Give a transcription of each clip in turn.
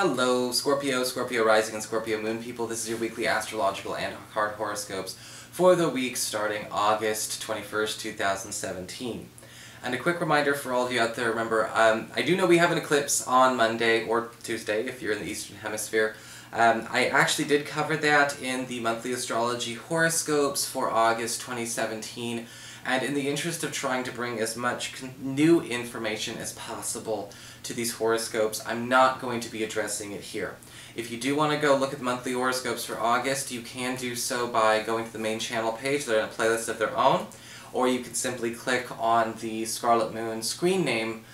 Hello, Scorpio, Scorpio Rising, and Scorpio Moon people. This is your weekly astrological and card horoscopes for the week starting August 21st, 2017. And a quick reminder for all of you out there, remember, I do know we have an eclipse on Monday or Tuesday if you're in the Eastern Hemisphere. I actually did cover that in the monthly astrology horoscopes for August 2017. And in the interest of trying to bring as much new information as possible to these horoscopes, I'm not going to be addressing it here. If you do want to go look at the monthly horoscopes for August, you can do so by going to the main channel page. They're in a playlist of their own. Or you can simply click on the Scarlet Moon screen name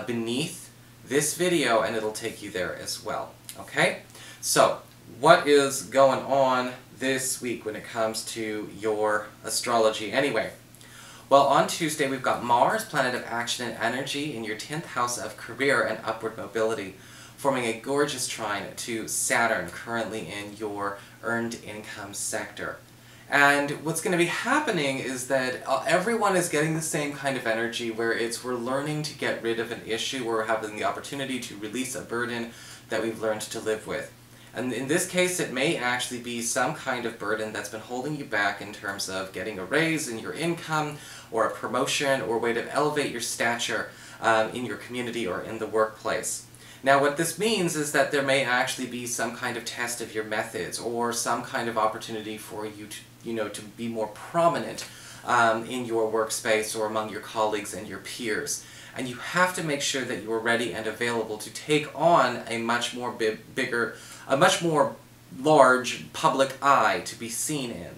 beneath this video and it'll take you there as well. Okay? So, what is going on this week when it comes to your astrology anyway? Well, on Tuesday we've got Mars, planet of action and energy, in your 10th house of career and upward mobility, forming a gorgeous trine to Saturn, currently in your earned income sector. And what's going to be happening is that everyone is getting the same kind of energy where we're learning to get rid of an issue, or we're having the opportunity to release a burden that we've learned to live with. And in this case, it may actually be some kind of burden that's been holding you back in terms of getting a raise in your income, or a promotion, or a way to elevate your stature in your community or in the workplace. Now what this means is that there may actually be some kind of test of your methods, or some kind of opportunity for you to, to be more prominent in your workspace or among your colleagues and your peers. And you have to make sure that you are ready and available to take on a much more large public eye to be seen in.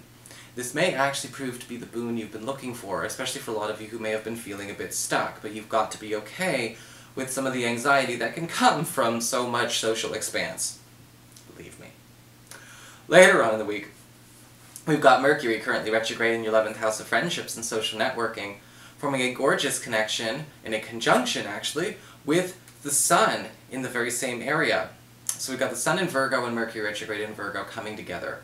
This may actually prove to be the boon you've been looking for, especially for a lot of you who may have been feeling a bit stuck, but you've got to be okay with some of the anxiety that can come from so much social expanse. Believe me. Later on in the week, we've got Mercury currently retrograde in your 11th house of friendships and social networking, forming a gorgeous connection, in a conjunction actually, with the Sun in the very same area. So we've got the Sun in Virgo and Mercury retrograde in Virgo coming together.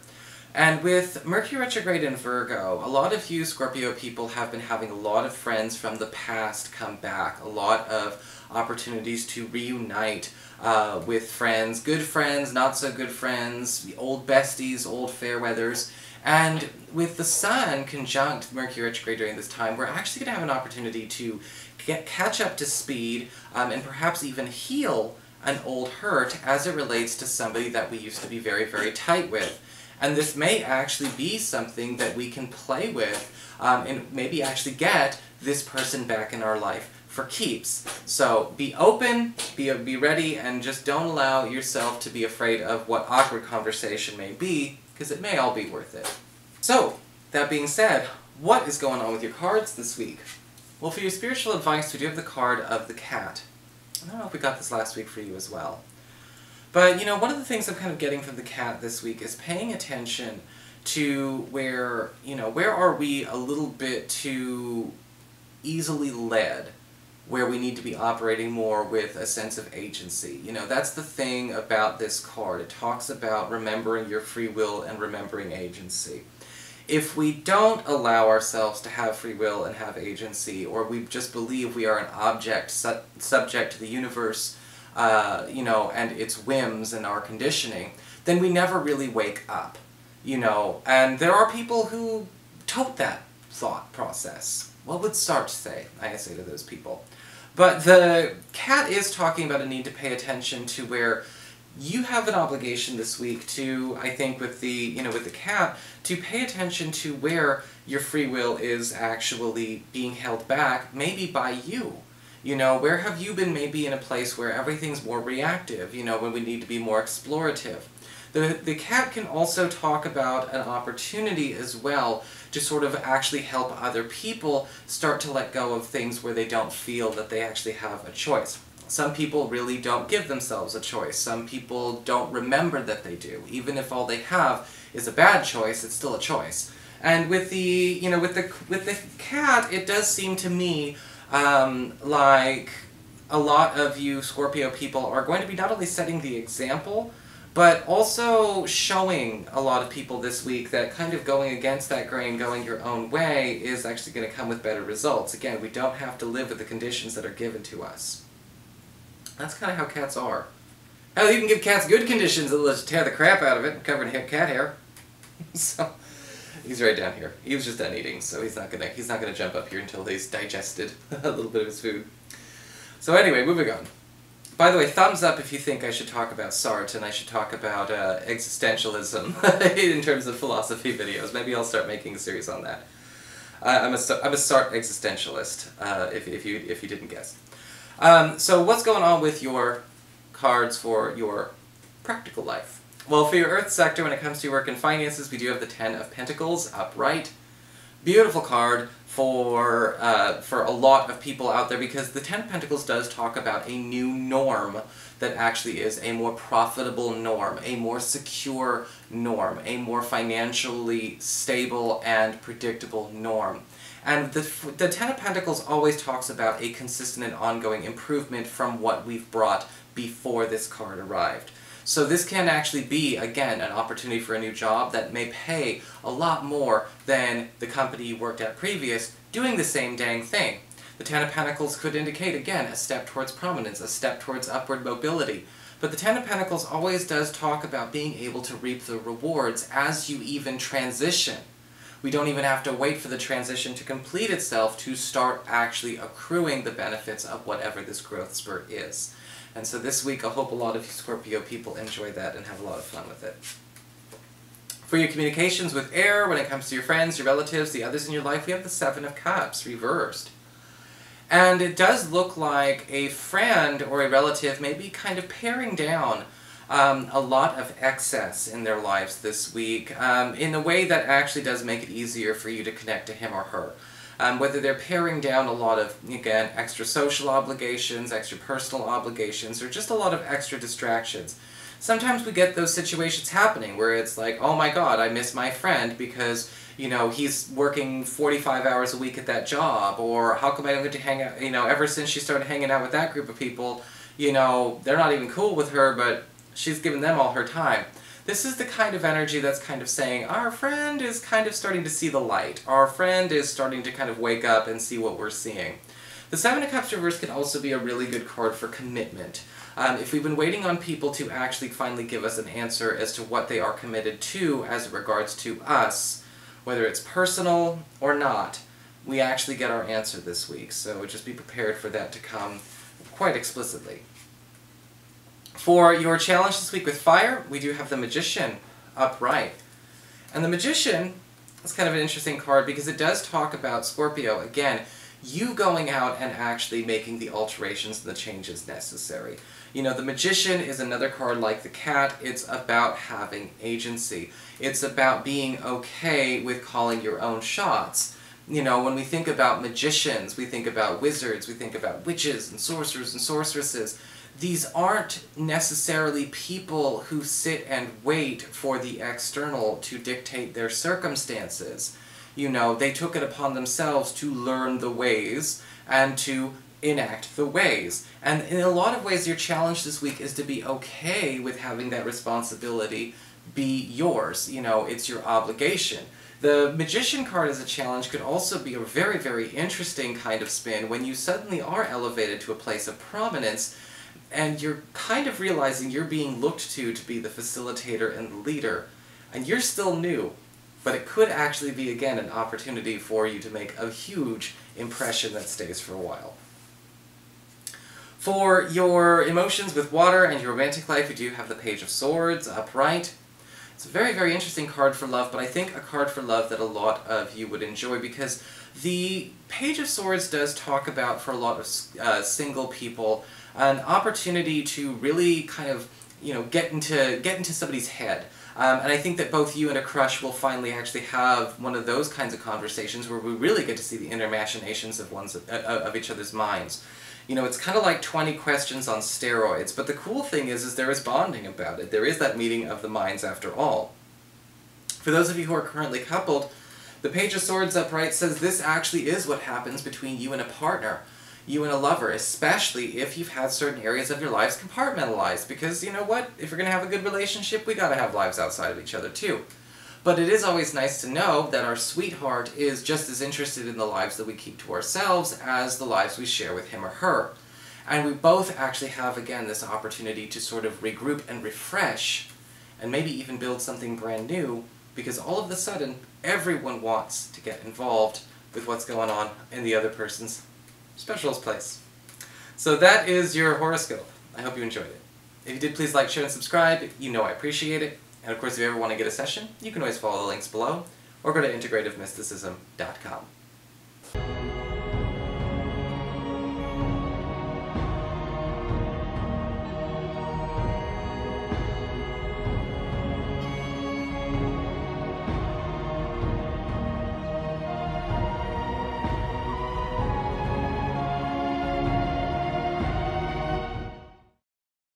And with Mercury retrograde in Virgo, a lot of you Scorpio people have been having a lot of friends from the past come back, a lot of opportunities to reunite with friends, good friends, not so good friends, old besties, old fair weathers. And with the Sun conjunct Mercury retrograde during this time, we're actually going to have an opportunity to catch up to speed and perhaps even heal an old hurt as it relates to somebody that we used to be very, very tight with. And this may actually be something that we can play with and maybe actually get this person back in our life for keeps. So be open, be ready, and just don't allow yourself to be afraid of what awkward conversation may be, because it may all be worth it. So, that being said, what is going on with your cards this week? Well, for your spiritual advice, we do have the card of the cat. I don't know if we got this last week for you as well. But, one of the things I'm kind of getting from the cat this week is paying attention to where are we a little bit too easily led, where we need to be operating more with a sense of agency. That's the thing about this card. It talks about remembering your free will and remembering agency. If we don't allow ourselves to have free will and have agency, or we just believe we are an object subject to the universe, and its whims and our conditioning, then we never really wake up, And there are people who tote that thought process. What would Sartre say? I say to those people. But the cat is talking about a need to pay attention to where you have an obligation this week to, I think with the cat, to pay attention to where your free will is actually being held back, maybe by you. Where have you been maybe in a place where everything's more reactive, when we need to be more explorative? The cat can also talk about an opportunity as well to sort of actually help other people start to let go of things where they don't feel that they actually have a choice. Some people really don't give themselves a choice. Some people don't remember that they do. Even if all they have is a bad choice, it's still a choice. And with the cat, it does seem to me like a lot of you Scorpio people are going to be not only setting the example, but also showing a lot of people this week that kind of going against that grain, going your own way, is actually going to come with better results. Again, we don't have to live with the conditions that are given to us. That's kind of how cats are. Hell, you can give cats good conditions that'll just tear the crap out of it, covered in cat hair. So, he's right down here. He was just done eating, so he's not gonna jump up here until he's digested a little bit of his food. So anyway, moving on. By the way, thumbs up if you think I should talk about Sartre and I should talk about existentialism in terms of philosophy videos. Maybe I'll start making a series on that. I'm a Sartre existentialist, if you didn't guess. So what's going on with your cards for your practical life? Well, for your Earth sector, when it comes to your work and finances, we do have the Ten of Pentacles upright. Beautiful card for a lot of people out there, because the Ten of Pentacles does talk about a new norm that actually is a more profitable norm, a more secure norm, a more financially stable and predictable norm. And the Ten of Pentacles always talks about a consistent and ongoing improvement from what we've brought before this card arrived. So this can actually be, again, an opportunity for a new job that may pay a lot more than the company you worked at previous doing the same dang thing. The Ten of Pentacles could indicate, again, a step towards prominence, a step towards upward mobility. But the Ten of Pentacles always does talk about being able to reap the rewards as you even transition. We don't even have to wait for the transition to complete itself to start actually accruing the benefits of whatever this growth spurt is. And so this week, I hope a lot of you Scorpio people enjoy that and have a lot of fun with it. For your communications with air, when it comes to your friends, your relatives, the others in your life, we have the Seven of Cups reversed. And it does look like a friend or a relative may be kind of paring down a lot of excess in their lives this week, in a way that actually does make it easier for you to connect to him or her. Whether they're paring down a lot of, again, extra social obligations, extra personal obligations, or just a lot of extra distractions. Sometimes we get those situations happening where it's like, oh my god, I miss my friend because, you know, he's working 45 hours a week at that job, or how come I don't get to hang out, you know, ever since she started hanging out with that group of people, you know, they're not even cool with her, but she's given them all her time. This is the kind of energy that's kind of saying, our friend is kind of starting to see the light. Our friend is starting to kind of wake up and see what we're seeing. The Seven of Cups reverse can also be a really good card for commitment. If we've been waiting on people to actually finally give us an answer as to what they are committed to as it regards to us, whether it's personal or not, we actually get our answer this week. So just be prepared for that to come quite explicitly. For your challenge this week with fire, we do have the Magician upright. And the Magician is kind of an interesting card because it does talk about, Scorpio, again, you going out and actually making the alterations and the changes necessary. You know, the Magician is another card like the Cat. It's about having agency. It's about being okay with calling your own shots. You know, when we think about magicians, we think about wizards, we think about witches and sorcerers and sorceresses. These aren't necessarily people who sit and wait for the external to dictate their circumstances. You know, they took it upon themselves to learn the ways and to enact the ways. And in a lot of ways, your challenge this week is to be okay with having that responsibility be yours. You know, it's your obligation. The Magician card as a challenge could also be a very, very interesting kind of spin when you suddenly are elevated to a place of prominence and you're kind of realizing you're being looked to be the facilitator and the leader, and you're still new, but it could actually be, again, an opportunity for you to make a huge impression that stays for a while. For your emotions with water and your romantic life, you do have the Page of Swords upright. It's a very, very interesting card for love, but I think a card for love that a lot of you would enjoy because the Page of Swords does talk about, for a lot of single people, an opportunity to really kind of, you know, get into somebody's head. And I think that both you and a crush will finally actually have one of those kinds of conversations where we really get to see the inner machinations of each other's minds. You know, it's kind of like 20 questions on steroids, but the cool thing is there is bonding about it. There is that meeting of the minds after all. For those of you who are currently coupled, the Page of Swords upright says this actually is what happens between you and a partner, you and a lover, especially if you've had certain areas of your lives compartmentalized, because you know what? If you're going to have a good relationship, we gotta have lives outside of each other too. But it is always nice to know that our sweetheart is just as interested in the lives that we keep to ourselves as the lives we share with him or her. And we both actually have, again, this opportunity to sort of regroup and refresh, and maybe even build something brand new, because all of a sudden, everyone wants to get involved with what's going on in the other person's specials place. So that is your horoscope. I hope you enjoyed it. If you did, please like, share, and subscribe. You know I appreciate it. And of course, if you ever want to get a session, you can always follow the links below, or go to integrativemysticism.com.